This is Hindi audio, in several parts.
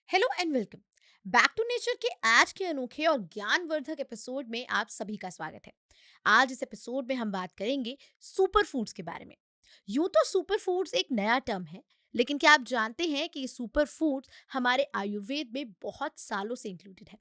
Hello and welcome back to nature के आज के अनोखे और ज्ञानवर्धक एपिसोड में आप सभी का स्वागत है। आज इस एपिसोड में हम बात करेंगे सुपर फूड्स के बारे में। यूं तो सुपर फूड्स एक नया टर्म है, लेकिन क्या आप जानते हैं कि ये सुपर फूड्स हमारे आयुर्वेद में बहुत सालों से इंक्लूडेड है।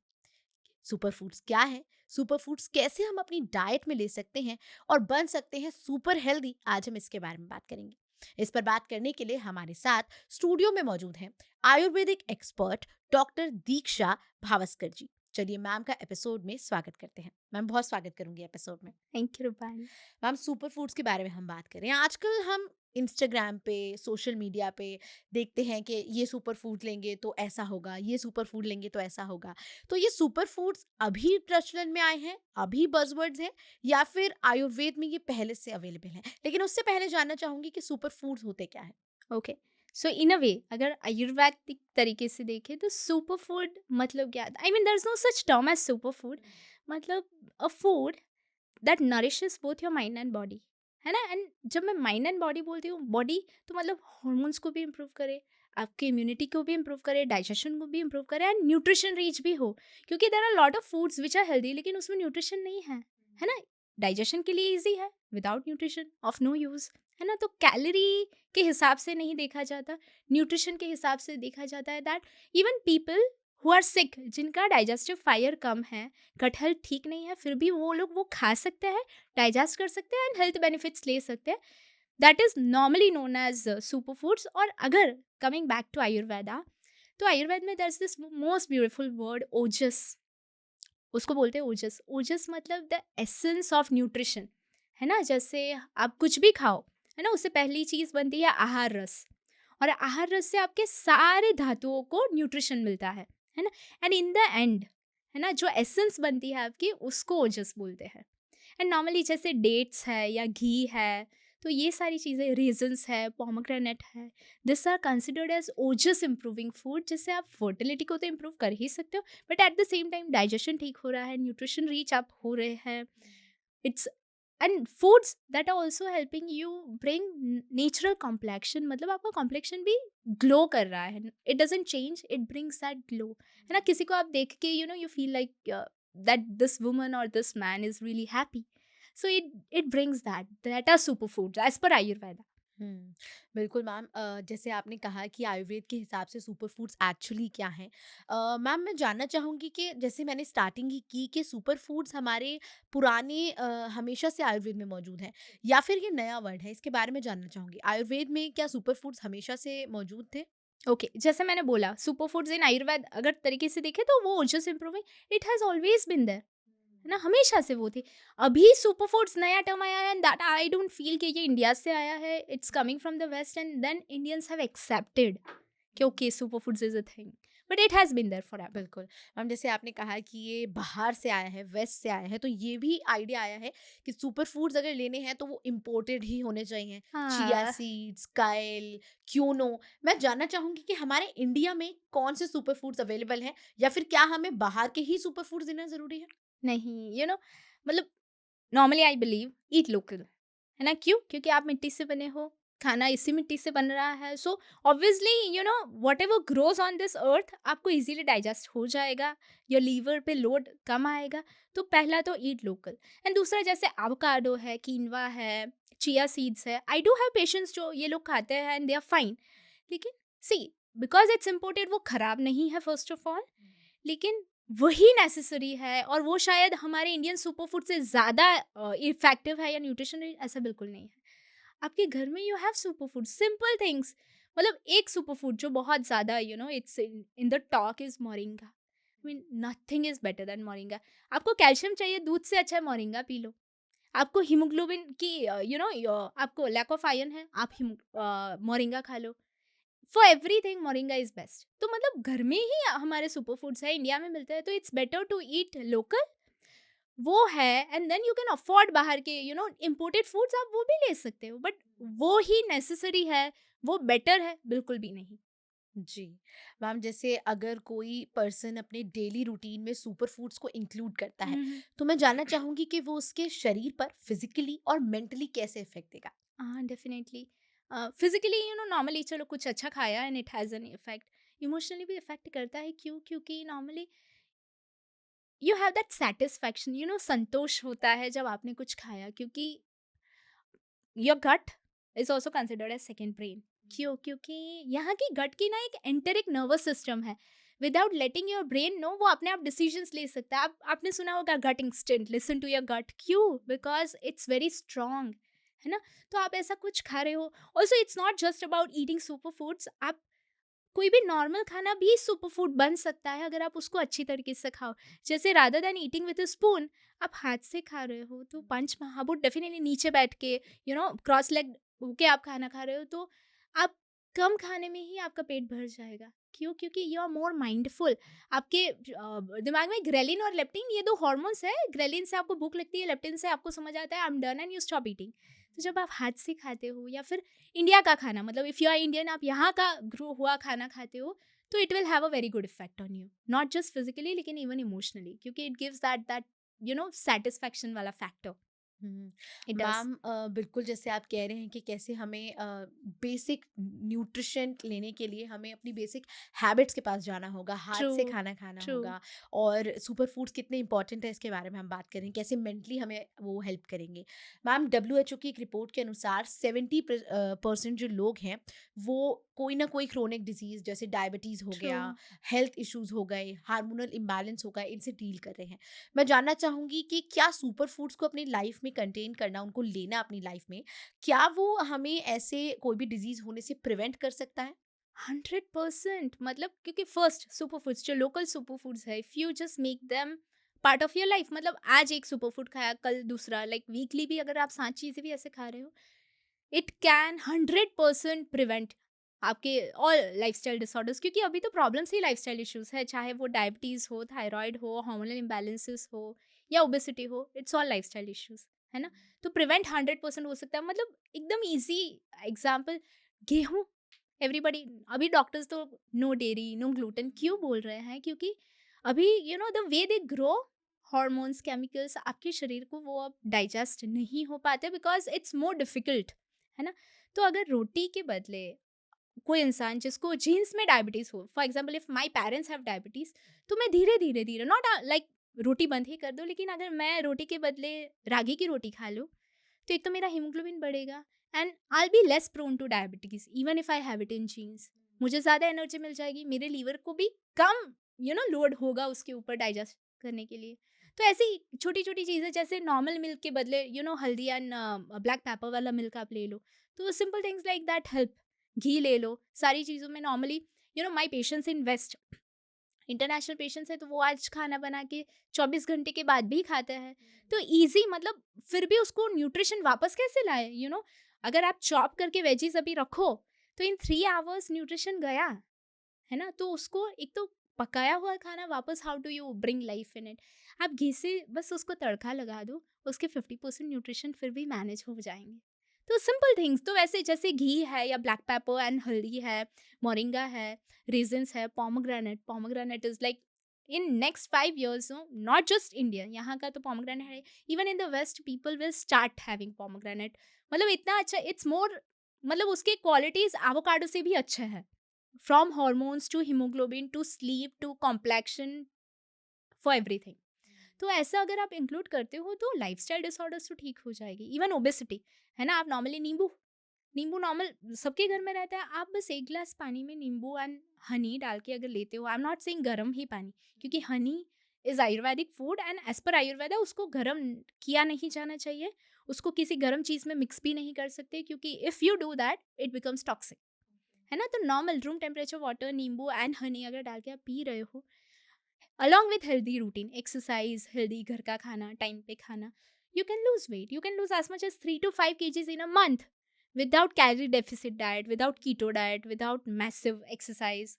सुपर फूड्स क्या है, सुपर फूड्स कैसे हम अपनी डाइट में ले सकते हैं और बन सकते हैं सुपर हेल्दी, आज हम इसके बारे में बात करेंगे। इस पर बात करने के लिए हमारे साथ स्टूडियो में मौजूद हैं आयुर्वेदिक एक्सपर्ट डॉक्टर दीक्षा भावस्कर जी। चलिए मैम का एपिसोड में स्वागत करते हैं। मैम बहुत स्वागत करूंगी एपिसोड में। Thank you Rupali. Ma'am super foods के बारे में हम बात करें, आजकल हम इंस्टाग्राम पे, सोशल मीडिया पे देखते हैं कि ये सुपर फूड लेंगे तो ऐसा होगा, ये सुपर फूड लेंगे तो ऐसा होगा। तो ये सुपर फूड्स अभी प्रचलन में आए हैं, अभी बज़वर्ड्स हैं, या फिर आयुर्वेद में ये पहले से अवेलेबल हैं? लेकिन उससे पहले जानना चाहूंगी कि सुपर फूड्स होते क्या है। ओके, सो इन अ वे अगर आयुर्वेदिक तरीके से देखें तो सुपर फूड मतलब क्या? I mean there is no such term as super food. मतलब a food that nourishes both your mind and body, है ना? एंड जब मैं माइंड एंड बॉडी बोलती हूँ, बॉडी तो मतलब हॉर्मोन्स को भी इम्प्रूव करे, आपकी इम्यूनिटी को भी इम्प्रूव करे, डाइजेशन को भी इम्प्रूव करे एंड न्यूट्रिशन रिच भी हो। क्योंकि there are lot of foods which are healthy लेकिन उसमें न्यूट्रिशन नहीं है ना? डाइजेशन के लिए ईजी है, without nutrition of no use, है ना? तो कैलोरी के हिसाब से नहीं देखा जाता, न्यूट्रिशन के हिसाब से देखा जाता है। That even people who are sick, जिनका डाइजेस्टिव फायर कम है, गट हेल्थ ठीक नहीं है, फिर भी वो लोग वो खा सकते हैं, डाइजेस्ट कर सकते हैं एंड हेल्थ बेनिफिट्स ले सकते हैं। That is normally known as super foods. और अगर कमिंग बैक टू आयुर्वेदा, तो आयुर्वेद में there is this most beautiful word ojas. उसको बोलते हैं ओजस। ओजस मतलब द एसेंस ऑफ न्यूट्रिशन, है ना? जैसे आप कुछ भी खाओ, है ना, उससे पहली चीज बनती है आहार रस, और आहार रस से आपके सारे धातुओं को न्यूट्रिशन मिलता है ना? एंड इन द एंड, है ना, जो एसेंस बनती है आपकी, उसको ओजस बोलते हैं। एंड नॉर्मली जैसे डेट्स है या घी है, तो ये सारी चीज़ें, रीजन्स है, पोमोग्रेनेट है, this are considered as ojas improving food, जिससे आप फर्टिलिटी को तो इम्प्रूव कर ही सकते हो, but at the same time digestion ठीक हो रहा है, न्यूट्रिशन रीच आप हो रहे हैं। It's and foods that are also helping you bring natural complexion, मतलब आपका कॉम्प्लेक्शन भी ग्लो कर रहा है। It doesn't change, it brings that glow, है ना? किसी को आप देख के you feel like that this woman or this man is really happy. So it brings that are superfoods as per Ayurveda. बिल्कुल मैम। जैसे आपने कहा कि आयुर्वेद के हिसाब से सुपर फूड्स एक्चुअली क्या हैं। मैम मैं जानना चाहूँगी कि जैसे मैंने स्टार्टिंग ही की कि सुपर फूड्स हमारे पुराने हमेशा से आयुर्वेद में मौजूद हैं, या फिर ये नया वर्ड है, इसके बारे में जानना चाहूँगी। आयुर्वेद में क्या सुपर फूड्स हमेशा से मौजूद थे? ओके, जैसे मैंने बोला, सुपरफूड्स इन आयुर्वेद अगर तरीके से देखें तो वो ojas improving, it has always been there, है ना? हमेशा से वो थे। अभी सुपरफूड्स नया टर्म आया है, and that I don't feel कि ये इंडिया से आया है, it's coming from the west and then Indians have accepted कि okay, superfoods is a thing, but it has been there for ever. बिल्कुल। मैम जैसे आपने कहा कि ये बाहर से आया है, वेस्ट से आया है, तो ये भी आइडिया आया है कि सुपर फूड्स अगर लेने हैं तो वो इम्पोर्टेड ही होने चाहिए। चिया हाँ, सीड्स, काइल, क्यूनो। मैं जानना चाहूँगी कि हमारे इंडिया में कौन से सुपर फूड्स अवेलेबल हैं, या फिर क्या हमें बाहर के ही सुपर फूड्स लेना ज़रूरी है? नहीं, मतलब normally I believe eat local, है ना? क्यों? क्योंकि आप मिट्टी से बने हो, खाना इसी मिट्टी से बन रहा है, so obviously what ever grows on this earth आपको इजीली डाइजेस्ट हो जाएगा, योर लीवर पे लोड कम आएगा। तो पहला तो ईट लोकल। एंड दूसरा, जैसे एवोकाडो है, कीनवा है, चिया सीड्स है, आई डू हैव पेशेंट्स जो ये लोग खाते हैं एंड दे आर फाइन। लेकिन सी, बिकॉज इट्स इम्पोर्टेड, वो खराब नहीं है फर्स्ट ऑफ ऑल, लेकिन वही नेसेसरी है, और वो शायद हमारे इंडियन सुपर फूड से ज़्यादा इफेक्टिव है या न्यूट्रिशन, ऐसा बिल्कुल नहीं है। आपके घर में you have super food, simple things. मतलब एक सुपर फूड जो बहुत ज़्यादा it's in the talk is moringa. I mean nothing is better than moringa. आपको कैल्शियम चाहिए, दूध से अच्छा है मोरिंगा पी लो। आपको हीमोग्लोबिन की आपको लैक ऑफ आयरन है, आप मोरिंगा खा लो। For everything moringa is best. तो मतलब घर में ही हमारे सुपर फूड्स है, इंडिया में मिलते हैं, तो it's better to eat local. वो है, and then you can afford बाहर के इम्पोर्टेड फूड्स, आप वो भी ले सकते हो, बट वो ही नेसेसरी है, वो बेटर है, बिल्कुल भी नहीं। जी। मैम जैसे अगर कोई पर्सन अपने डेली रूटीन में सुपर फूड्स को इंक्लूड करता है, हम्म। तो मैं जानना चाहूँगी कि वो उसके शरीर पर फिज़िकली और मेंटली कैसे इफ़ेक्ट देगा? हाँ, डेफिनेटली। फिजिकली नॉर्मली चलो कुछ अच्छा खाया and it has an effect. Emotionally भी इफेक्ट करता है। क्यों? क्योंकि normally you have that satisfaction, संतोष होता है जब आपने कुछ खाया, क्योंकि your gut is also considered as second brain. क्यों? क्योंकि यहाँ की गट की ना एक एंटेरिक नर्वस सिस्टम है। Without letting your brain know, वो अपने आप डिसीजंस ले सकता है। आपने सुना होगा gut instinct, listen to your gut. क्यों? बिकॉज इट्स वेरी स्ट्रांग, है ना? तो आप ऐसा कुछ खा रहे हो। Also it's not just about eating super foods. आप कोई भी नॉर्मल खाना भी सुपर फूड बन सकता है अगर आप उसको अच्छी तरीके से खाओ। जैसे rather than eating with a spoon, आप हाथ से खा रहे हो तो पंच महाबूट डेफिनेटली नीचे बैठ के, क्रॉस लेग होके आप खाना खा रहे हो, तो आप कम खाने में ही आपका पेट भर जाएगा। क्यों? क्योंकि यू आर मोर माइंडफुल। आपके दिमाग में ग्रेलिन और लेप्टिन, ये दो हॉर्मोन्स है। ग्रेलिन से आपको भूख लगती है, लेप्टिन से आपको समझ आता है I am done and you stop eating. तो जब आप हाथ से खाते हो या फिर इंडिया का खाना, मतलब इफ़ यू आर इंडियन, आप यहाँ का ग्रो हुआ खाना खाते हो, तो it will have a very good effect on you, not just physically लेकिन इवन इमोशनली, क्योंकि it gives that that satisfaction वाला factor. Hmm. It does. Ma'am बिल्कुल जैसे आप कह रहे हैं कि कैसे हमें बेसिक न्यूट्रिशन लेने के लिए हमें अपनी बेसिक हैबिट्स के पास जाना होगा, हाथ ट्रू। से खाना खाना ट्रू। होगा और सुपर फूड्स कितने इंपॉर्टेंट है इसके बारे में हम बात करें, कैसे मेंटली हमें वो हेल्प करेंगे। मैम डब्ल्यूएचओ की एक रिपोर्ट के अनुसार 70% जो लोग हैं वो कोई ना कोई क्रोनिक डिजीज़ जैसे डायबिटीज़ हो ट्रू। गया, हेल्थ इश्यूज़ हो गए, हार्मोनल इम्बैलेंस हो गए, इनसे डील कर रहे हैं। मैं जानना चाहूँगी कि क्या सुपर फूड्स को अपनी लाइफ में कंटेन करना, उनको लेना अपनी लाइफ में, क्या वो हमें ऐसे कोई भी डिज़ीज़ होने से प्रिवेंट कर सकता है? 100%, मतलब क्योंकि फर्स्ट सुपर फूड्स, जो लोकल सुपर फूड्स है, if you just make them part of your life, मतलब आज एक सुपर फूड खाया, कल दूसरा, लाइक वीकली भी अगर आप 7 चीज़ें भी ऐसे खा रहे हो, इट कैन 100% प्रिवेंट आपके ऑल लाइफस्टाइल डिसऑर्डर्स। क्योंकि अभी तो प्रॉब्लम्स ही लाइफस्टाइल इश्यूज है, चाहे वो डायबिटीज हो, थायराइड हो, हार्मोनल इम्बैलेंसेस हो या ओबेसिटी हो, इट्स ऑल लाइफस्टाइल इश्यूज, है ना? तो प्रिवेंट 100% हो सकता है। मतलब एकदम ईजी एग्जाम्पल, गेहूँ। एवरीबडी, अभी डॉक्टर्स तो नो डेयरी नो ग्लूटेन क्यों बोल रहे हैं? क्योंकि अभी the way they grow, hormones, chemicals आपके शरीर को वो अब डाइजेस्ट नहीं हो पाते, बिकॉज इट्स मोर डिफिकल्ट, है ना? तो अगर रोटी के बदले कोई इंसान जिसको जीन्स में डायबिटीज हो, for example if my parents have diabetes, तो मैं धीरे धीरे धीरे, नॉट लाइक रोटी बंद ही कर दो, लेकिन अगर मैं रोटी के बदले रागी की रोटी खा लूँ, तो एक तो मेरा हीमोग्लोबिन बढ़ेगा and I be less prone to diabetes even if I have it in genes. मुझे ज़्यादा एनर्जी मिल जाएगी, मेरे लीवर को भी कम लोड होगा उसके ऊपर डाइजेस्ट करने के लिए। तो ऐसी छोटी छोटी चीज़ें, जैसे नॉर्मल मिल्क के बदले हल्दी एंड ब्लैक पेपर वाला मिल्क आप ले लो, तो simple things like that help. घी ले लो, सारी चीज़ों में normally my patients in west, international patients है, तो वो आज खाना बना के 24 घंटे के बाद भी खाते हैं। तो ईजी, मतलब फिर भी उसको न्यूट्रिशन वापस कैसे लाए? अगर आप चॉप करके वेजीज अभी रखो, तो इन 3 आवर्स न्यूट्रिशन गया, है ना? तो उसको एक तो पकाया हुआ खाना वापस, how do you bring life in it? आप घी से बस उसको तड़का लगा दो, उसके 50% न्यूट्रिशन फिर भी मैनेज हो जाएंगे। तो सिंपल थिंग्स, तो वैसे जैसे घी है या ब्लैक पेपर एंड हल्दी है, मोरिंगा है, रेजिन्स है, pomegranate. Pomegranate is like in next 5 years, not just India, यहाँ का तो पोमोग्रेनेट है, even in the west people will start having pomegranate. मतलब इतना अच्छा, इट्स मोर, मतलब उसके क्वालिटीज एवोकाडो से भी अच्छे हैं, from hormones to haemoglobin to sleep to complexion, for everything. तो ऐसा अगर आप इंक्लूड करते हो तो लाइफस्टाइल डिसऑर्डर्स तो ठीक हो जाएगी, इवन ओबेसिटी, है ना? आप नॉर्मली नींबू, नींबू नॉर्मल सबके घर में रहता है, आप बस 1 ग्लास पानी में नींबू एंड हनी डाल के अगर लेते हो, आई एम नॉट सेइंग गर्म ही पानी, क्योंकि honey is Ayurvedic food and as per Ayurveda उसको गर्म किया नहीं जाना चाहिए, उसको किसी गर्म चीज़ में मिक्स भी नहीं कर सकते, क्योंकि if you do that it becomes toxic, है ना? तो नॉर्मल रूम टेम्परेचर वाटर, नींबू एंड हनी अगर डाल के आप पी रहे हो, along with healthy routine, exercise, healthy घर का खाना, टाइम पे खाना, you can lose weight, you can lose as much as 3 to 5 kgs in a month, without calorie deficit diet, without keto diet, without massive exercise.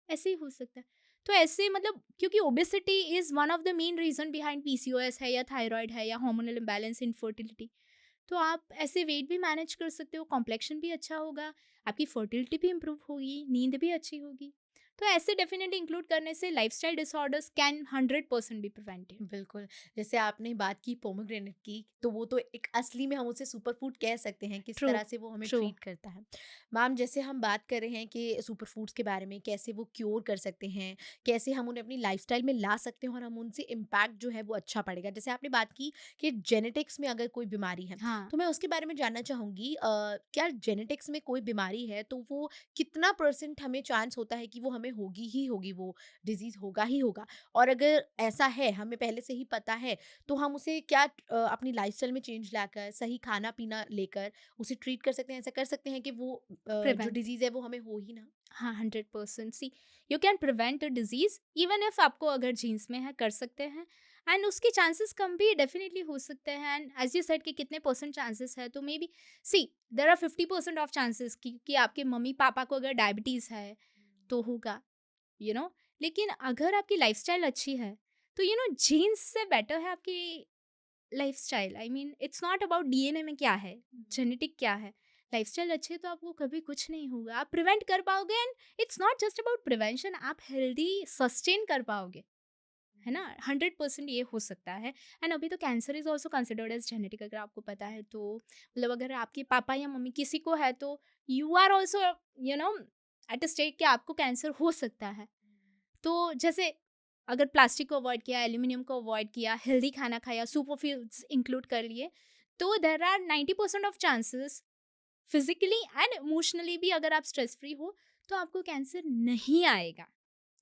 ऐसे ही हो सकता है। तो ऐसे, मतलब क्योंकि obesity is one of the main reason behind PCOS है या थायराइड है या हार्मोनल इम्बैलेंस, इनफर्टिलिटी। तो आप ऐसे वेट भी मैनेज कर सकते हो, कॉम्प्लेक्शन भी अच्छा होगा, आपकी फर्टिलिटी भी इंप्रूव होगी, नींद भी अच्छी होगी। तो ऐसे डेफिनेटली इंक्लूड करने से lifestyle disorders can 100% be prevented. बिल्कुल, जैसे आपने बात की पोमेग्रेनेट की, तो वो तो एक असली में हम उसे सुपर फूड कह सकते हैं, किस ट्रू, तरह से वो हमें ट्रू। ट्रीट करता है। मैम, जैसे हम बात कर रहे हैं कि सुपर फूड्स के बारे में, कैसे वो क्योर कर सकते हैं, कैसे हम उन्हें अपनी लाइफ़स्टाइल में ला सकते हैं और हम उनसे इम्पैक्ट जो है वो अच्छा पड़ेगा। जैसे आपने बात की कि जेनेटिक्स में अगर कोई बीमारी है, हाँ। तो मैं उसके बारे में जानना चाहूँगी, क्या जेनेटिक्स में कोई बीमारी है, तो वो कितना परसेंट हमें चांस होता है कि वो हमें होगी ही होगी, वो डिज़ीज़ होगा ही होगा? और अगर ऐसा है, हमें पहले से ही पता है, तो हम उसे क्या अपनी लाइफ़स्टाइल में चेंज लाकर, सही खाना-पीना लेकर उसे ट्रीट कर सकते हैं? ऐसा कर सकते हैं कि वो जो प्रिवेंट। डिज़ीज़ है वो हमें हो ही ना? हाँ, 100% see you can prevent a disease even if आपको अगर जीन्स में है, कर सकते हैं। एंड उसके चांसेस कम भी डेफिनेटली हो सकते हैं। एंड एज यू सेड कि कितने परसेंट चांसेस है, तो may be see there are 50% of chances कि आपके मम्मी पापा को अगर डायबिटीज है तो होगा, यू नो। लेकिन अगर आपकी लाइफस्टाइल अच्छी है, तो जीन्स से बेटर है आपकी lifestyle. I mean it's not about DNA में क्या है, जेनेटिक क्या है। लाइफस्टाइल अच्छी है तो आपको कभी कुछ नहीं होगा, आप प्रिवेंट कर पाओगे। And it's not just about prevention, आप हेल्दी सस्टेन कर पाओगे, है ना। 100% ये हो सकता है। एंड अभी तो cancer is also considered as genetic, अगर आपको पता है तो। मतलब अगर आपके पापा या मम्मी किसी को है, तो you are also you know at a state कि आपको कैंसर हो सकता है। तो जैसे अगर प्लास्टिक को अवॉइड किया, एल्यूमिनियम को अवॉइड किया, हेल्दी खाना खाया, सुपर फूड्स इंक्लूड कर लिए, तो there are 90% of chances physically and emotionally भी, अगर आप स्ट्रेस फ्री हो, तो आपको कैंसर नहीं आएगा।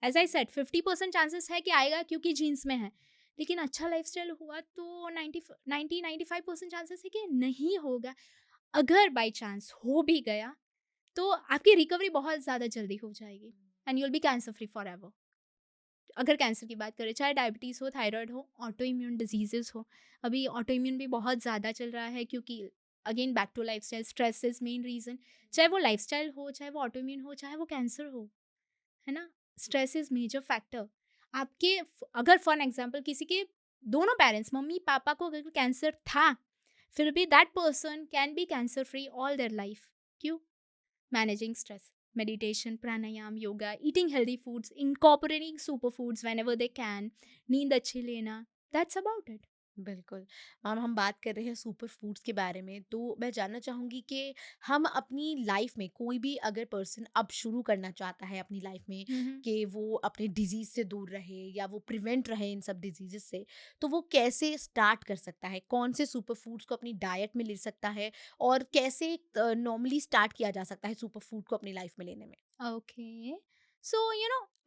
एज आई सेड 50% चांसेस है कि आएगा क्योंकि जीन्स में है। लेकिन अच्छा लाइफस्टाइल हुआ तो 95% चांसेस है कि नहीं होगा। अगर बाई चांस हो भी गया, तो आपकी रिकवरी बहुत ज़्यादा जल्दी हो जाएगी and you'll be cancer free for ever. अगर कैंसर की बात करें, चाहे डायबिटीज़ हो, थायराइड हो, ऑटो इम्यून डिजीजेस हो। अभी ऑटो इम्यून भी बहुत ज़्यादा चल रहा है, क्योंकि again back to lifestyle, stress is main reason. चाहे वो लाइफस्टाइल हो, चाहे वो ऑटो इम्यून हो, चाहे वो कैंसर हो, है ना। Stress is major factor. आपके अगर फॉर एग्जाम्पल किसी के दोनों पेरेंट्स, मम्मी पापा को अगर कैंसर था, फिर भी that person can be cancer free all their life. क्यों? managing stress, meditation, pranayam, yoga, eating healthy foods, incorporating superfoods whenever they can, नींद अच्छी लेना, that's about it. बिल्कुल। मैम, हम बात कर रहे हैं सुपर फूड्स के बारे में, तो मैं जानना चाहूँगी कि हम अपनी लाइफ़ में, कोई भी अगर पर्सन अब शुरू करना चाहता है अपनी लाइफ़ में हम्म। कि वो अपने डिज़ीज़ से दूर रहे या वो प्रिवेंट रहे इन सब डिज़ीज़ेज़ से, तो वो कैसे स्टार्ट कर सकता है? कौन से सुपर फूड्स को अपनी डाइट में ले सकता है? और कैसे नॉर्मली स्टार्ट किया जा सकता है सुपर फूड को अपनी लाइफ़ में लेने में? ओके, सो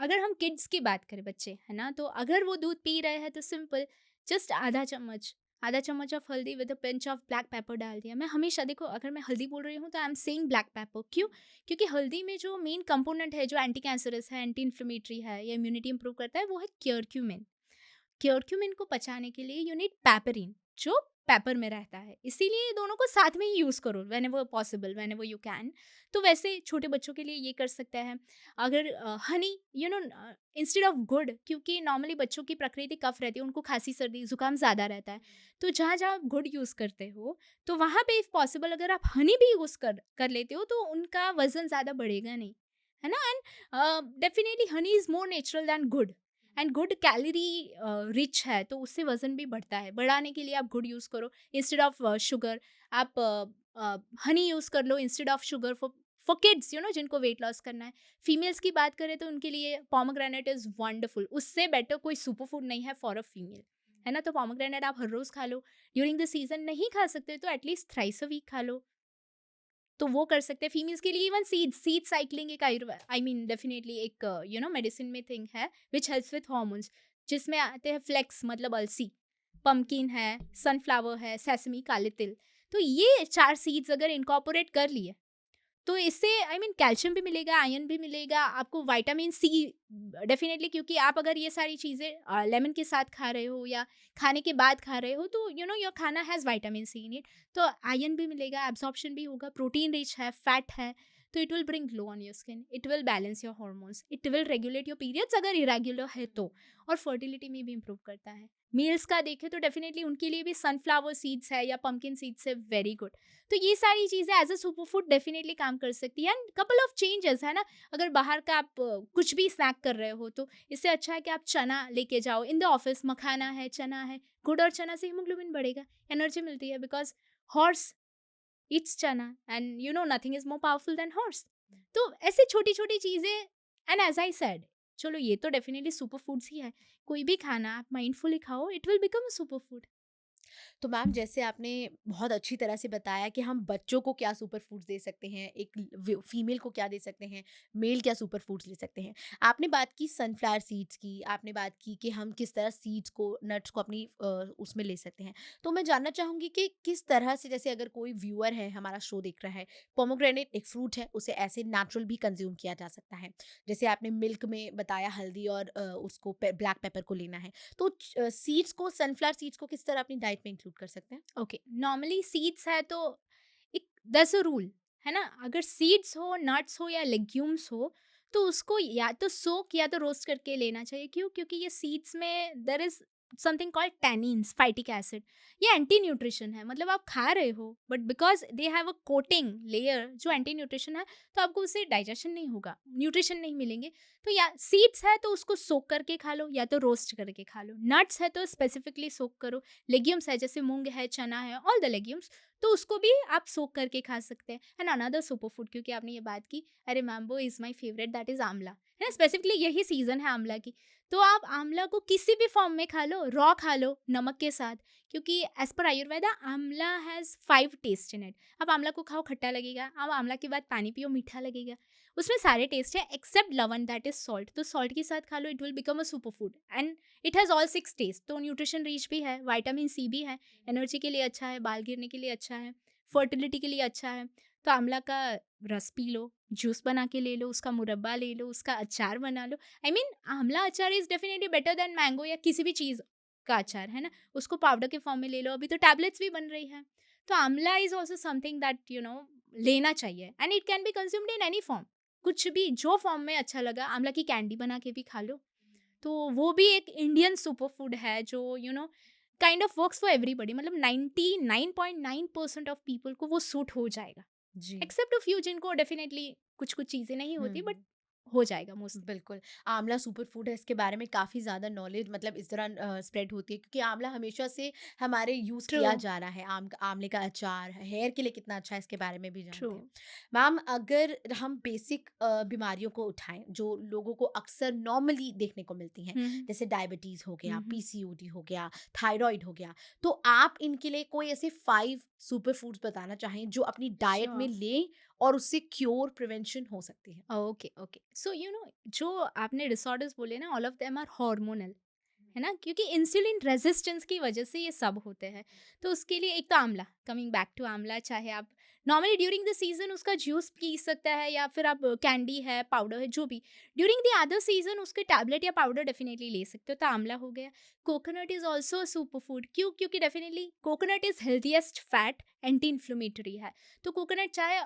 अगर हम किड्स की बात करें, बच्चे है ना, तो अगर वो दूध पी रहे हैं तो सिंपल, जस्ट आधा चम्मच ऑफ हल्दी with a pinch of black pepper डाल दिया। मैं हमेशा, देखो, अगर मैं हल्दी बोल रही हूँ तो I am saying black pepper. क्यों? क्योंकि हल्दी में जो मेन कंपोनेंट है, जो एंटी कैंसरस है, एंटी इन्फ्लेमेटरी है, या इम्यूनिटी इंप्रूव करता है, वो है क्यूरक्यूमिन। क्यूरक्यूमिन को पचाने के लिए यू नीड पेपरिन, जो पेपर में रहता है। इसीलिए ये दोनों को साथ में ही यूज़ करो when ever possible, when ever you can. तो वैसे छोटे बच्चों के लिए ये कर सकता है। अगर हनी, इंस्टेड ऑफ गुड़, क्योंकि नॉर्मली बच्चों की प्रकृति कफ रहती है, उनको खांसी सर्दी जुकाम ज़्यादा रहता है। तो जहाँ जहाँ आप गुड़ यूज़ करते हो, तो वहाँ पे इफ़ पॉसिबल अगर आप हनी भी यूज़ कर कर लेते हो, तो उनका वजन ज़्यादा बढ़ेगा नहीं, है ना। And definitely honey is more natural than gur. And gur calorie rich है, तो उससे वजन भी बढ़ता है। बढ़ाने के लिए आप गुड यूज़ करो इंस्टेड ऑफ शुगर। आप हनी यूज़ कर लो instead of sugar for kids, जिनको वेट लॉस करना है। फीमेल्स की बात करें तो उनके लिए पोमोग्रेनेट इज़ वंडरफुल। उससे बेटर कोई सुपर फूड नहीं है फॉर अ फीमेल, है ना। तो पोमोग्रेनेट आप हर रोज़ खा लो। ड्यूरिंग द सीजन नहीं खा सकते तो एटलीस्ट थ्राइस अ वीक खा लो, तो वो कर सकते हैं फीमेल्स के लिए। इवन सीड साइक्लिंग एक आई मीन डेफिनेटली एक मेडिसिन में थिंग है विच हेल्प्स विथ हॉर्मोन्स, जिसमें आते हैं फ्लेक्स मतलब अलसी, पम्पकिन है, सनफ्लावर है, सेसमी, काले तिल। तो ये 4 सीड्स अगर इनकॉर्पोरेट कर लिए, तो इससे आई मीन कैल्शियम भी मिलेगा, आयरन भी मिलेगा, आपको विटामिन सी डेफिनेटली, क्योंकि आप अगर ये सारी चीज़ें लेमन के साथ खा रहे हो या खाने के बाद खा रहे हो, तो योर खाना has vitamin C in it. तो आयरन भी मिलेगा, एब्जॉर्प्शन भी होगा, प्रोटीन रिच है, फैट है। तो it will bring glow on your skin, it will balance your hormones, it will regulate your periods अगर इरेग्युलर है तो, और फर्टिलिटी में भी इंप्रूव करता है। मेल्स का देखें तो डेफिनेटली उनके लिए भी सनफ्लावर सीड्स है या पम्पकिन सीड्स है वेरी गुड। तो ये सारी चीज़ें as a super food definitely काम कर सकती है। एंड कपल ऑफ चेंजेस है ना, अगर बाहर का आप कुछ भी स्नैक कर रहे हो तो इससे अच्छा है कि आप चना लेके जाओ इन द ऑफिस, मखाना है, चना है, गुड़ और चना से हीमोग्लोबिन बढ़ेगा, एनर्जी मिलती है, बिकॉज हॉर्स इट्स चना and you know nothing is more powerful than horse. तो ऐसे छोटी छोटी चीज़ें, एंड एज आई सेड, चलो ये तो डेफिनेटली सुपर फूड्स ही है, कोई भी खाना आप माइंडफुली खाओ it will become a super food. तो मैम जैसे आपने बहुत अच्छी तरह से बताया कि हम बच्चों को क्या सुपर फूड्स दे सकते हैं, एक फीमेल को क्या दे सकते हैं, मेल क्या सुपर फूड्स ले सकते हैं। आपने बात की सनफ्लावर सीड्स की, आपने बात की कि हम किस तरह सीड्स को, नट्स को अपनी उसमें ले सकते हैं। तो मैं जानना चाहूँगी कि किस तरह से, जैसे अगर कोई व्यूअर है हमारा शो देख रहा है, पोमोग्रेनेट एक फ्रूट है, उसे ऐसे नेचुरल भी कंज्यूम किया जा सकता है। जैसे आपने मिल्क में बताया हल्दी और उसको ब्लैक पेपर को लेना है। तो सीड्स को, सनफ्लावर सीड्स को किस तरह अपनी डाइट में इंक्लूड कर सकते हैं? ओके, नॉर्मली सीड्स है तो एक दस रूल है ना, अगर सीड्स हो, नट्स हो या लेग्यूम्स हो, तो उसको या तो सोक या तो रोस्ट करके लेना चाहिए। क्यों? क्योंकि ये सीड्स में there is something called tannins, phytic acid. ये एंटी न्यूट्रिशन है, मतलब आप खा रहे हो but because they have a coating layer जो एंटी न्यूट्रिशन है, तो आपको उससे डाइजेशन नहीं होगा, न्यूट्रिशन नहीं मिलेंगे। तो या सीड्स है तो उसको सोक करके खा लो या तो रोस्ट करके खा लो, नट्स है तो स्पेसिफिकली सोक करो, लेग्यूम्स है जैसे मूंग है, चना है, ऑल द लेग्यूम्स, तो उसको भी आप सोक करके खा सकते हैं। एंड अनदर सुपर फूड, क्योंकि आपने ये बात की, अरे Mambo is my favourite, that is आंवला, है ना, स्पेसिफिकली यही सीजन है आंवला की। तो आप आंवला को किसी भी फॉर्म में खा लो, रॉ खा लो नमक के साथ, क्योंकि एज पर आयुर्वेदा आंवला हैज 5 टेस्ट इन इट। आप आंवला को खाओ खट्टा लगेगा, आप आंवला के बाद पानी पियो मीठा लगेगा, उसमें सारे टेस्ट है एक्सेप्ट लवन, दैट इज सॉल्ट। तो सॉल्ट के साथ खा लो, it will become a super food. And it has all 6 taste, तो न्यूट्रिशन रिच भी है, विटामिन सी भी है, एनर्जी के लिए अच्छा है, बाल गिरने के लिए अच्छा है, फर्टिलिटी के लिए अच्छा है। तो आंवला का रस पी लो, जूस बना के ले लो, उसका मुरब्बा ले लो, उसका अचार बना लो। आई मीन आंवला अचार is definitely better than mango या किसी भी चीज़ का अचार, है ना? उसको पाउडर के फॉर्म में ले लो, अभी तो टैबलेट्स भी बन रही है। तो आंवला is also something that you know लेना चाहिए, and it can be consumed in any form. कुछ भी जो फॉर्म में अच्छा लगा, आंवला की कैंडी बना के भी खा लो। तो वो भी एक इंडियन सुपर फूड है जो you know kind of works for everybody, मतलब 99.9% ऑफ पीपल को वो सूट हो जाएगा, जी। एक्सेप्ट अ फ्यू जिनको डेफिनेटली कुछ कुछ चीज़ें नहीं होती, बट हुँ। हो जाएगा मोस्टली। बिल्कुल, आँवला सुपर फूड है, इसके बारे में काफ़ी ज़्यादा नॉलेज मतलब इस दौरान स्प्रेड होती है, क्योंकि आँवला हमेशा से हमारे यूज़ ट्रू। किया जा रहा है। आँवले का अचार हेयर के लिए कितना अच्छा है, इसके बारे में भी ट्रू। जानते हैं। मैम अगर हम बेसिक बीमारियों को उठाएँ, जो लोगों को अक्सर नॉर्मली देखने को मिलती हैं, हम्म। जैसे डायबिटीज़ हो गया, हम्म। पीसीओडी हो गया, थायरॉइड हो गया, तो आप इनके लिए कोई ऐसे 5 सुपर फूड्स बताना चाहें, जो अपनी डाइट में श्योर। लें और उससे क्योर प्रिवेंशन हो सकती है? Okay, okay, so you know जो आपने डिसऑर्डर्स बोले ना, all of them are hormonal, है ना, क्योंकि इंसुलिन रेजिस्टेंस की वजह से ये सब होते हैं। तो उसके लिए एक तो आंवला, कमिंग बैक टू आंवला, चाहे आप नॉर्मली ड्यूरिंग द सीजन उसका जूस पी सकता है या फिर आप कैंडी है, पाउडर है, जो भी ड्यूरिंग द अदर सीजन उसके टैबलेट या पाउडर डेफिनेटली ले सकते हो, तो आंवला हो गया। Coconut is also super food, क्यों? क्योंकि definitely coconut is healthiest fat, anti inflammatory है। तो कोकोनट चाहे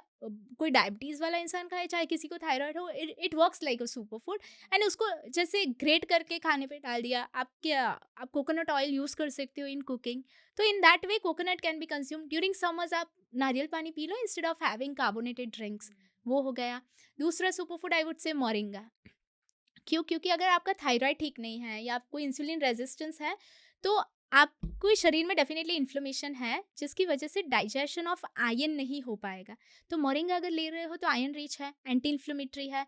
कोई डायबिटीज़ वाला इंसान खाए, चाहे किसी को थायराइड हो, it works like a super food. And उसको जैसे ग्रेट करके खाने पे डाल दिया, आप कोकोनट ऑयल यूज़ कर सकते हो इन कुकिंग। तो in that way coconut can be consume during summers. आप नारियल पानी P low instead of having carbonated drinks, वो हो गया। दूसरा super food I would say moringa. क्यों? क्योंकि अगर आपका थायराइड ठीक नहीं है या आपको इंसुलिन रेजिस्टेंस है, तो आपको शरीर में डेफिनेटली इन्फ्लेमेशन है, जिसकी वजह से डाइजेशन ऑफ आयरन नहीं हो पाएगा। तो मोरिंगा अगर ले रहे हो तो आयरन रिच है, एंटी इन्फ्लेमेटरी है,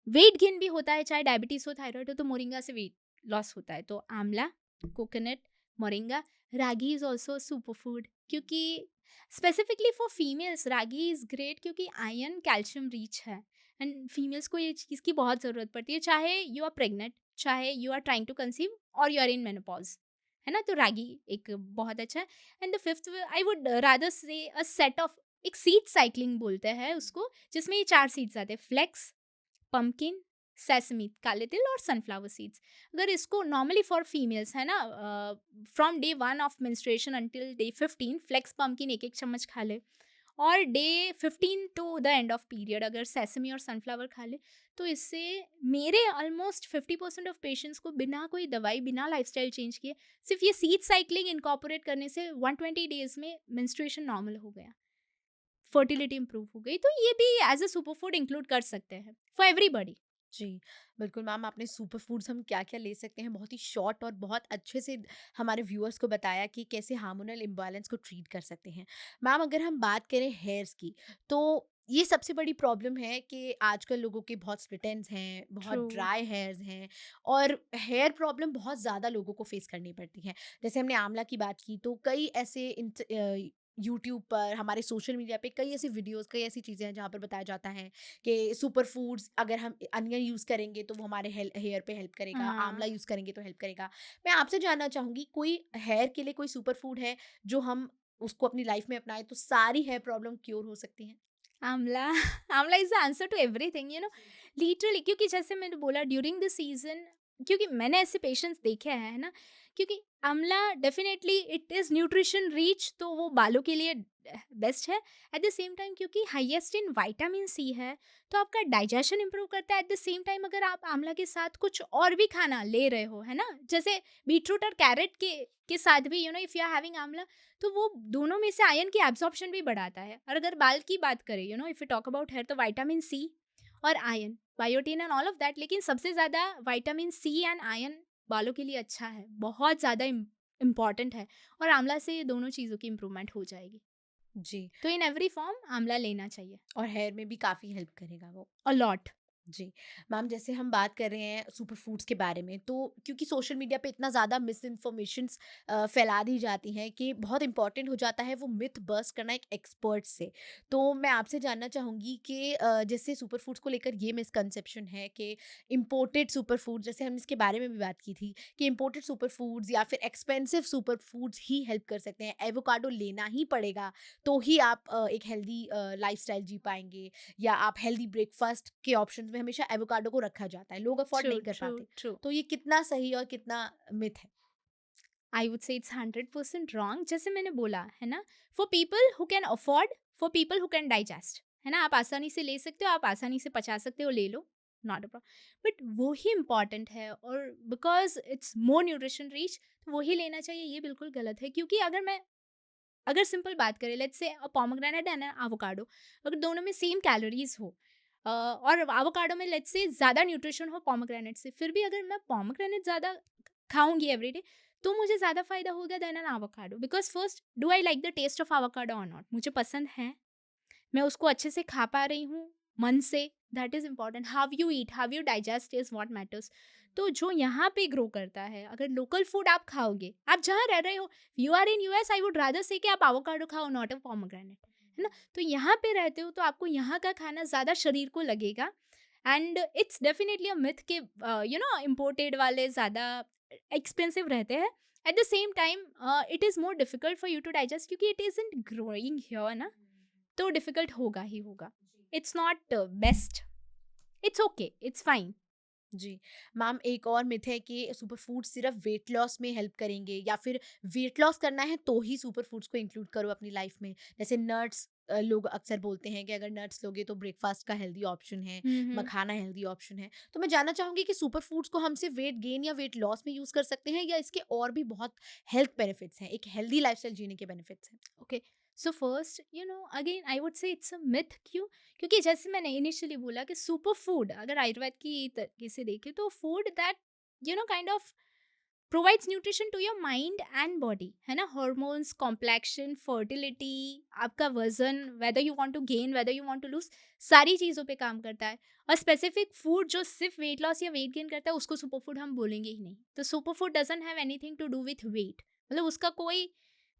वेट गेन भी होता है, चाहे डायबिटीज हो, थायराइड हो, तो मोरिंगा से वेट लॉस होता है। तो आंवला, coconut, moringa. Ragi is also super food, क्योंकि specifically for females ragi is great, क्योंकि आयरन कैल्शियम रिच है, एंड फीमेल्स को ये चीज़ की बहुत ज़रूरत पड़ती है, चाहे यू आर प्रेग्नेंट, चाहे you are trying to conceive और यू आर इन मेनोपॉज, है ना। तो रागी एक बहुत अच्छा है। And the fifth I would rather say a set of, एक सीड साइकिलिंग बोलते हैं उसको, जिसमें ये 4 सीड्स आते हैं, फ्लेक्स, पंपकिन, सेसमी काले तिल और सनफ्लावर सीड्स। अगर इसको नॉर्मली फॉर फीमेल्स है ना, from day 1 of menstruation until day 15 flax pumpkin एक एक चम्मच खा ले, और day 15 to the end of period अगर सेसमी और सनफ्लावर खा ले, तो इससे मेरे ऑलमोस्ट 50% ऑफ पेशेंट्स को बिना कोई दवाई, बिना लाइफस्टाइल चेंज किए, सिर्फ ये सीड साइक्लिंग इनकॉर्पोरेट करने से 120 डेज में मेंस्ट्रुएशन नॉर्मल हो गया, फर्टिलिटी इंप्रूव हो गई। तो ये भी as a super food include कर सकते हैं फॉर एवरीबॉडी। जी, बिल्कुल मैम, आपने सुपर फूड्स हम क्या-क्या ले सकते हैं बहुत ही शॉर्ट और बहुत अच्छे से हमारे व्यूअर्स को बताया कि कैसे हार्मोनल इम्बैलेंस को ट्रीट कर सकते हैं। मैम, अगर हम बात करें हेयर्स की, तो ये सबसे बड़ी प्रॉब्लम है कि आजकल लोगों के बहुत स्प्लिट एंड्स हैं, बहुत ट्रू। ड्राई हेयर्स हैं और हेयर प्रॉब्लम बहुत ज़्यादा लोगों को फेस करनी पड़ती है। जैसे हमने आंवला की बात की, तो कई ऐसे यूट्यूब पर, हमारे सोशल मीडिया पे कई ऐसी वीडियोज़, कई ऐसी चीज़ें हैं जहाँ पर बताया जाता है कि सुपर फूड्स अगर हम अनियन यूज़ करेंगे तो वो हमारे हेयर पे हेल्प करेगा, आंवला हाँ, यूज़ करेंगे तो हेल्प करेगा। मैं आपसे जानना चाहूँगी, कोई हेयर के लिए कोई सुपर फूड है जो हम उसको अपनी लाइफ में अपनाएँ तो सारी हेयर प्रॉब्लम क्योर हो सकती हैं? Amla amla is the answer to everything, literally. क्योंकि जैसे मैंने बोला ड्यूरिंग द सीजन, क्योंकि मैंने ऐसे पेशेंट्स देखे हैं, है ना, क्योंकि आंवला definitely it is nutrition rich, तो वो बालों के लिए बेस्ट है। एट द सेम टाइम क्योंकि हाईएस्ट इन विटामिन सी है, तो आपका डाइजेशन इंप्रूव करता है। एट द सेम टाइम अगर आप आंवला के साथ कुछ और भी खाना ले रहे हो, है ना, जैसे बीटरूट और कैरेट के साथ भी, इफ यू आर हैविंग आंवला, तो वो दोनों में से आयरन की एब्जॉर्प्शन भी बढ़ाता है। और अगर बाल की बात करें, if you talk about hair, तो विटामिन सी और iron, biotin and all of that, लेकिन सबसे ज़्यादा विटामिन सी एंड आयरन बालों के लिए अच्छा है, बहुत ज़्यादा इम्पॉर्टेंट है। और आंवला से ये दोनों चीज़ों की इम्प्रूवमेंट हो जाएगी। जी, तो इन एवरी फॉर्म आंवला लेना चाहिए। और हेयर में भी काफ़ी हेल्प करेगा वो। अलॉट। जी। मैम, जैसे हम बात कर रहे हैं सुपर फूड्स के बारे में, तो क्योंकि सोशल मीडिया पे इतना ज़्यादा मिसइन्फॉर्मेशंस फैला दी जाती हैं कि बहुत इंपॉर्टेंट हो जाता है वो मिथ बस्ट करना एक एक्सपर्ट से। तो मैं आपसे जानना चाहूँगी कि जैसे सुपर फूड्स को लेकर ये मिसकंसेप्शन है कि इम्पोर्टेड सुपर फूड, जैसे हम इसके बारे में भी बात की थी कि इम्पोर्टेड सुपर फूड्स या फिर एक्सपेंसिव सुपर फूड्स ही हेल्प कर सकते हैं। एवोकाडो लेना ही पड़ेगा, तो ही आप एक हेल्दी लाइफ़स्टाइल जी पाएँगे, या आप हेल्दी ब्रेकफास्ट के ऑप्शंस में हमेशा एवोकाडो को रखा जाता है, लोग अफोर्ड ट्रू, नहीं कर ट्रू, पाते। ट्रू। तो ये कितना सही और कितना मिथ है? I would say it's 100% wrong. जैसे मैंने बोला है ना, for people who can afford, for people who can digest, है ना, आप आसानी से ले सकते हो, आप आसानी से पचा सकते हो, ले लो, नॉट अ प्रॉब्लम। बट वो ही इम्पॉर्टेंट है, और because it's more nutrition rich, तो वो ही लेना चाहिए, ये बिल्कुल गलत है। क्योंकि अगर सिंपल बात करें, let's say pomegranate and avocado, अगर दोनों में सेम कैलोरीज हो, और एवोकाडो में लेट्स से ज़्यादा न्यूट्रिशन हो पोमोग्रेनेट से, फिर भी अगर मैं पोमोग्रेनेट ज़्यादा खाऊंगी एवरीडे, तो मुझे ज़्यादा फायदा होगा than an avocado. Because first, do I like the taste of avocado और नॉट, मुझे पसंद है, मैं उसको अच्छे से खा पा रही हूँ मन से, that is important. How you eat, how you digest is what matters. तो जो यहाँ पे ग्रो करता है, अगर लोकल फूड आप खाओगे, आप जहाँ रह रहे हो, you are in US, I would rather say कि आप एवोकाडो खाओ, नॉट अ पोमोग्रेनेट, है ना। तो यहाँ पे रहते हो, तो आपको यहाँ का खाना ज़्यादा शरीर को लगेगा। And it's definitely a myth के इम्पोर्टेड वाले ज़्यादा एक्सपेंसिव रहते हैं। At the same time it is more difficult for you to digest, क्योंकि it is in growing here ना, तो डिफिकल्ट होगा ही होगा। It's not best, it's okay, it's fine. जी। मैम, एक और मिथ है कि सुपर फूड सिर्फ़ वेट लॉस में हेल्प करेंगे, या फिर वेट लॉस करना है तो ही सुपर फूड्स को इंक्लूड करो अपनी लाइफ़ में। जैसे नट्स, लोग अक्सर बोलते हैं कि अगर नट्स लोगे तो ब्रेकफ़ास्ट का हेल्दी ऑप्शन है, हम्म। मखाना हेल्दी ऑप्शन है। तो मैं जानना चाहूँगी कि सुपर फूड्स को हम सिर्फ़ वेट गेन या वेट लॉस में यूज़ कर सकते हैं, या इसके और भी बहुत हेल्थ बेनिफिट्स हैं, एक हेल्दी लाइफ़स्टाइल जीने के बेनिफिट्स हैं? Okay, so first, again I would say it's a myth. क्यों? क्योंकि जैसे मैंने इनिशियली बोला कि सुपर फूड अगर आयुर्वेद की तरीके से देखें, तो food that kind of provides nutrition to your mind and body, है ना, हॉर्मोन्स, कॉम्प्लेक्शन, फर्टिलिटी, आपका वजन, whether you want to gain, whether you want to lose, सारी चीज़ों पे काम करता है। और स्पेसिफिक फूड जो सिर्फ वेट लॉस या वेट गेन करता है, उसको सुपर फूड हम बोलेंगे ही नहीं। तो super food doesn't have anything to do with weight, मतलब उसका कोई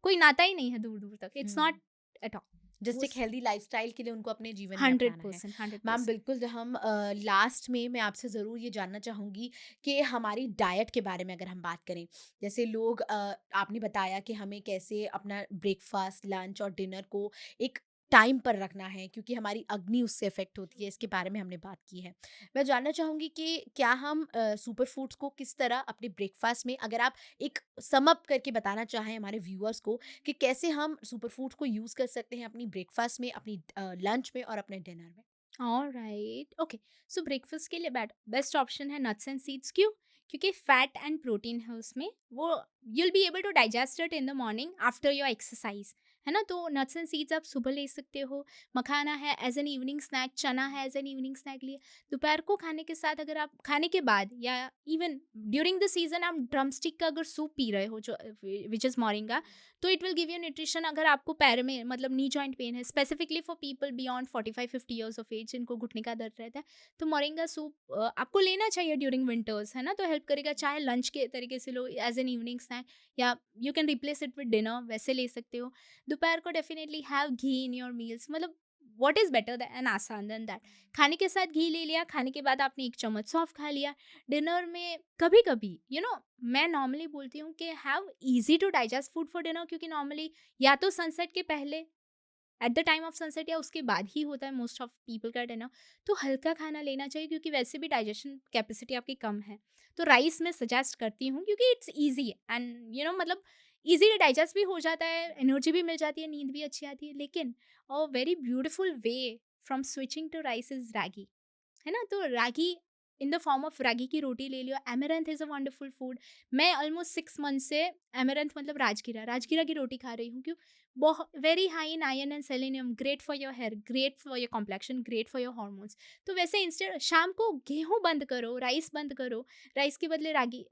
कोई नाता ही नहीं है दूर दूर तक, it's not hmm. At all. Just एक हेल्दी लाइफ़स्टाइल के लिए उनको अपने जीवन में हंड्रेड अपनाना है। परसेंट हंड्रेड मैम, परसेंट बिल्कुल, हम लास्ट में मैं आपसे ज़रूर ये जानना चाहूँगी कि हमारी डाइट के बारे में अगर हम बात करें, जैसे लोग आपने बताया कि हमें कैसे अपना ब्रेकफ़ास्ट, लंच और डिनर को एक टाइम पर रखना है क्योंकि हमारी अग्नि उससे इफ़ेक्ट होती है, इसके बारे में हमने बात की है। मैं जानना चाहूँगी कि क्या हम सुपर फूड्स को किस तरह अपने ब्रेकफ़ास्ट में, अगर आप एक सम अप करके बताना चाहें हमारे व्यूअर्स को कि कैसे हम सुपर फूड्स को यूज़ कर सकते हैं अपनी ब्रेकफ़ास्ट में, अपनी लंच में और अपने डिनर में? Alright, okay. सो ब्रेकफास्ट के लिए बेस्ट ऑप्शन है नट्स एंड सीड्स। क्यों? क्योंकि फैट एंड प्रोटीन है उसमें। वो you'll be able to digest it in the morning after your exercise, है ना? तो नट्स एंड सीड्स आप सुबह ले सकते हो। मखाना है एज एन इवनिंग स्नैक, चना है एज एन इवनिंग स्नैक लिए। दोपहर को खाने के साथ, अगर आप खाने के बाद या इवन ड्यूरिंग द सीजन आप ड्रम स्टिक का अगर सूप पी रहे हो, जो विच इज़ मोरिंगा, तो it will give you nutrition. अगर आपको पैर में मतलब नी जॉइंट पेन है, specifically for people beyond 45-50 years of age जिनको घुटने का दर्द रहता है, तो मोरिंगा सूप आपको लेना चाहिए ड्यूरिंग विंटर्स, है ना? तो हेल्प करेगा। चाहे लंच के तरीके से लो एज एन इवनिंग स्नैक, या you can replace it with dinner, वैसे ले सकते हो। दोपहर को definitely have ghee in your meals. मतलब व्हाट इज बेटर एंड आसान देन दैट? खाने के साथ घी ले लिया, खाने के बाद आपने एक चम्मच सौंफ खा लिया। डिनर में कभी कभी मैं नॉर्मली बोलती हूँ कि have easy to digest food for dinner, क्योंकि नॉर्मली या तो सनसेट के पहले, at the time of sunset, या उसके बाद ही होता है मोस्ट ऑफ पीपल का डिनर। तो हल्का खाना लेना चाहिए, क्योंकि वैसे भी डाइजेशन कैपेसिटी आपकी कम है। तो राइस मैं सजेस्ट करती हूँ, क्योंकि इट्स ईजी एंड मतलब ईजीली डाइजेस्ट भी हो जाता है, एनर्जी भी मिल जाती है, नींद भी अच्छी आती है। लेकिन a very beautiful way from switching to rice is ragi, है ना? तो ragi in the form of ragi की रोटी ले लियो। Amaranth is a wonderful food. मैं ऑलमोस्ट 6 मंथ से एमेरंथ मतलब राजगिरा राजगिरा की रोटी खा रही हूँ। क्यों? बहुत very high in iron and selenium, great for your hair, great for your complexion, great for your hormones. तो वैसे इंस्टेड शाम को गेहूं बंद करो, राइस बंद करो, राइस के बदले रागी,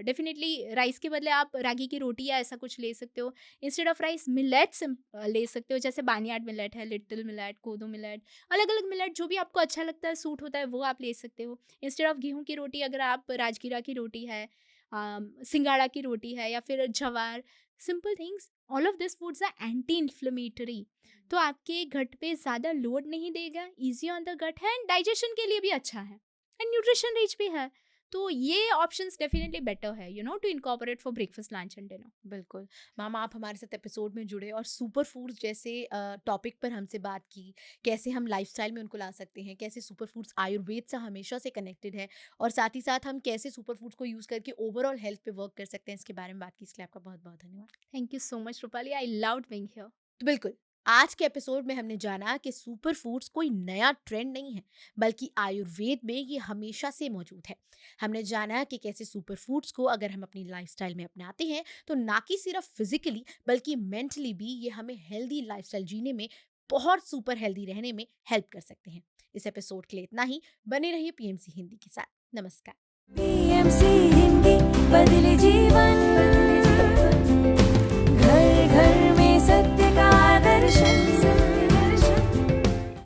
डेफिनेटली राइस के बदले आप रागी की रोटी या ऐसा कुछ ले सकते हो। इंस्टेड ऑफ राइस मिलेट्स ले सकते हो, जैसे बानियाड मिलेट है, लिटिल मिलेट, कोदो मिलेट, अलग अलग मिलेट जो भी आपको अच्छा लगता है, सूट होता है, वो आप ले सकते हो। इंस्टेड ऑफ गेहूं की रोटी अगर आप राजगिरा की रोटी है, सिंगाड़ा की रोटी है, या फिर जवार, simple things. All of this foods are anti inflammatory, तो आपके गट पे ज़्यादा लोड नहीं देगा, इजी ऑन द गट है, एंड डाइजेशन के लिए भी अच्छा है, एंड न्यूट्रिशन रिच भी है। तो ये ऑप्शंस डेफिनेटली बेटर है to incorporate for breakfast, lunch and dinner. बिल्कुल। मैम, आप हमारे साथ एपिसोड में जुड़े और सुपर फूड्स जैसे टॉपिक पर हमसे बात की, कैसे हम लाइफ़स्टाइल में उनको ला सकते हैं, कैसे सुपर फूड्स आयुर्वेद से हमेशा से कनेक्टेड है और साथ ही साथ हम कैसे सुपर फूड्स को यूज़ करके ओवरऑल हेल्थ पे वर्क कर सकते हैं, इसके बारे में बात की। इसके लिए आपका बहुत-बहुत धन्यवाद। Thank you so much Rupali, I loved being here. तो बिल्कुल, आज के एपिसोड में हमने जाना कि सुपर फूड्स कोई नया ट्रेंड नहीं है, बल्कि आयुर्वेद में ये हमेशा से मौजूद है। हमने जाना कि कैसे सुपर फूड्स को अगर हम अपनी लाइफस्टाइल में अपनाते हैं, तो ना कि सिर्फ फिजिकली बल्कि मेंटली भी ये हमें हेल्दी लाइफस्टाइल जीने में, बहुत सुपर हेल्दी रहने में हेल्प कर सकते हैं। इस एपिसोड के लिए इतना ही। बने रहिए पीएमसी हिंदी के साथ। नमस्कार। PMC हिंदी बदले जीवन।